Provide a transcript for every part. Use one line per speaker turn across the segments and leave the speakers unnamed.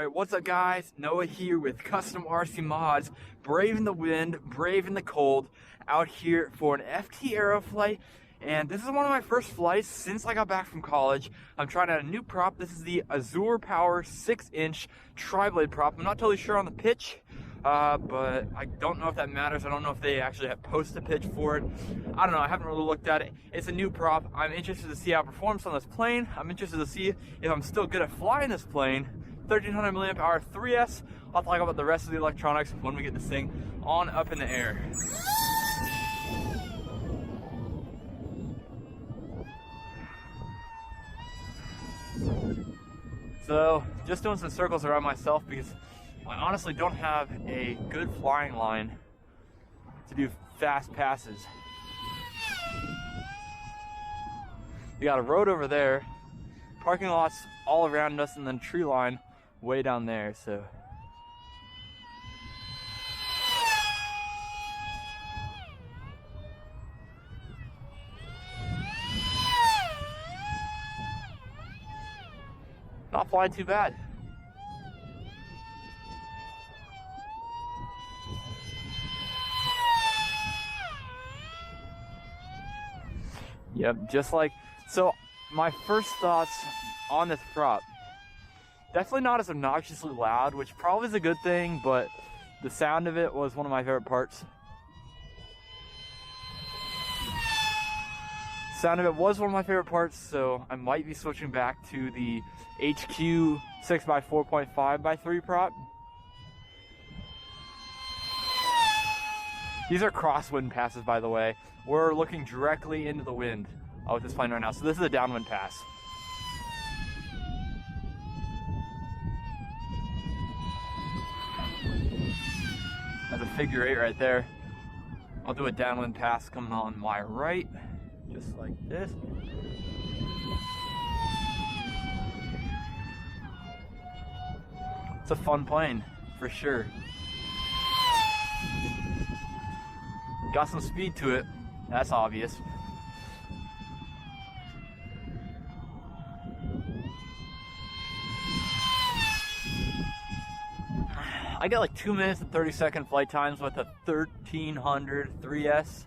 Alright, what's up guys? Noah here with CustomRCMods, braving the wind, braving the cold, out here for an FT aero flight. And this is one of my first flights since I got back from college. I'm trying out a new prop. This is the Azure Power 6-inch tri-blade prop. I'm not totally sure on the pitch, but I don't know if that matters. I don't know if they actually have posted a pitch for it. I don't know, I haven't really looked at it. It's a new prop. I'm interested to see how it performs on this plane. I'm interested to see if I'm still good at flying this plane. 1300 milliamp hour 3S. I'll talk about the rest of the electronics when we get this thing on up in the air. So, just doing some circles around myself because I honestly don't have a good flying line to do fast passes. We got a road over there, parking lots all around us, and then tree line way down there, so. Not flying too bad. Yep, just like, so my first thoughts on this prop, definitely not as obnoxiously loud, which probably is a good thing, but the sound of it was one of my favorite parts. Sound of it was one of my favorite parts, so I might be switching back to the HQ 6x4.5x3 prop. These are crosswind passes, by the way. We're looking directly into the wind with this plane right now, so this is a downwind pass. That's a figure 8 right there. I'll do a downwind pass coming on my right, just like this. It's a fun plane, for sure. Got some speed to it, that's obvious. I got like 2 minutes and 30-second flight times with a 1300 3S.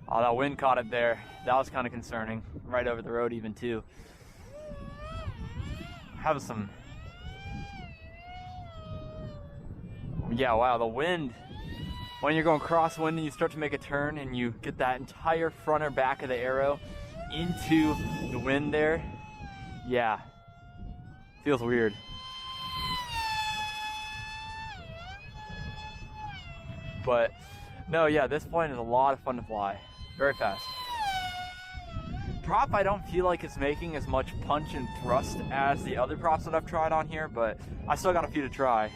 Oh, that wind caught it there. That was kind of concerning. Right over the road even too. Having some... Yeah, wow, the wind. When you're going crosswind and you start to make a turn and you get that entire front or back of the arrow into the wind there. Yeah, feels weird. But no, yeah, this plane is a lot of fun to fly. Very fast. Prop, I don't feel like it's making as much punch and thrust as the other props that I've tried on here, but I still got a few to try.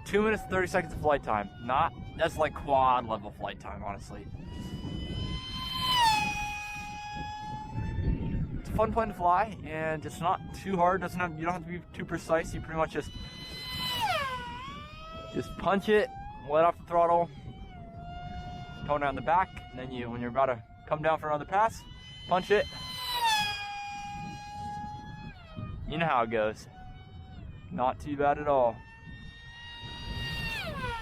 2 minutes, 30 seconds of flight time. That's like quad level flight time, honestly. It's a fun plane to fly, and it's not too hard. You don't have to be too precise. You pretty much just punch it, let off the throttle, tone down the back, and then when you're about to come down for another pass, punch it. You know how it goes. Not too bad at all.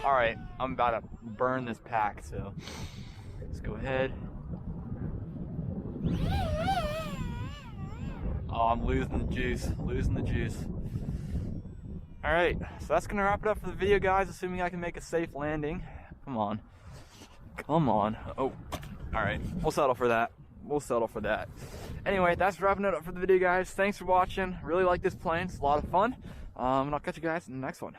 Alright, I'm about to burn this pack, so let's go ahead. Oh, I'm losing the juice. Alright, so that's gonna wrap it up for the video, guys, assuming I can make a safe landing. Come on. Oh, alright, we'll settle for that. Anyway, that's wrapping it up for the video, guys. Thanks for watching. Really like this plane, it's a lot of fun. And I'll catch you guys in the next one.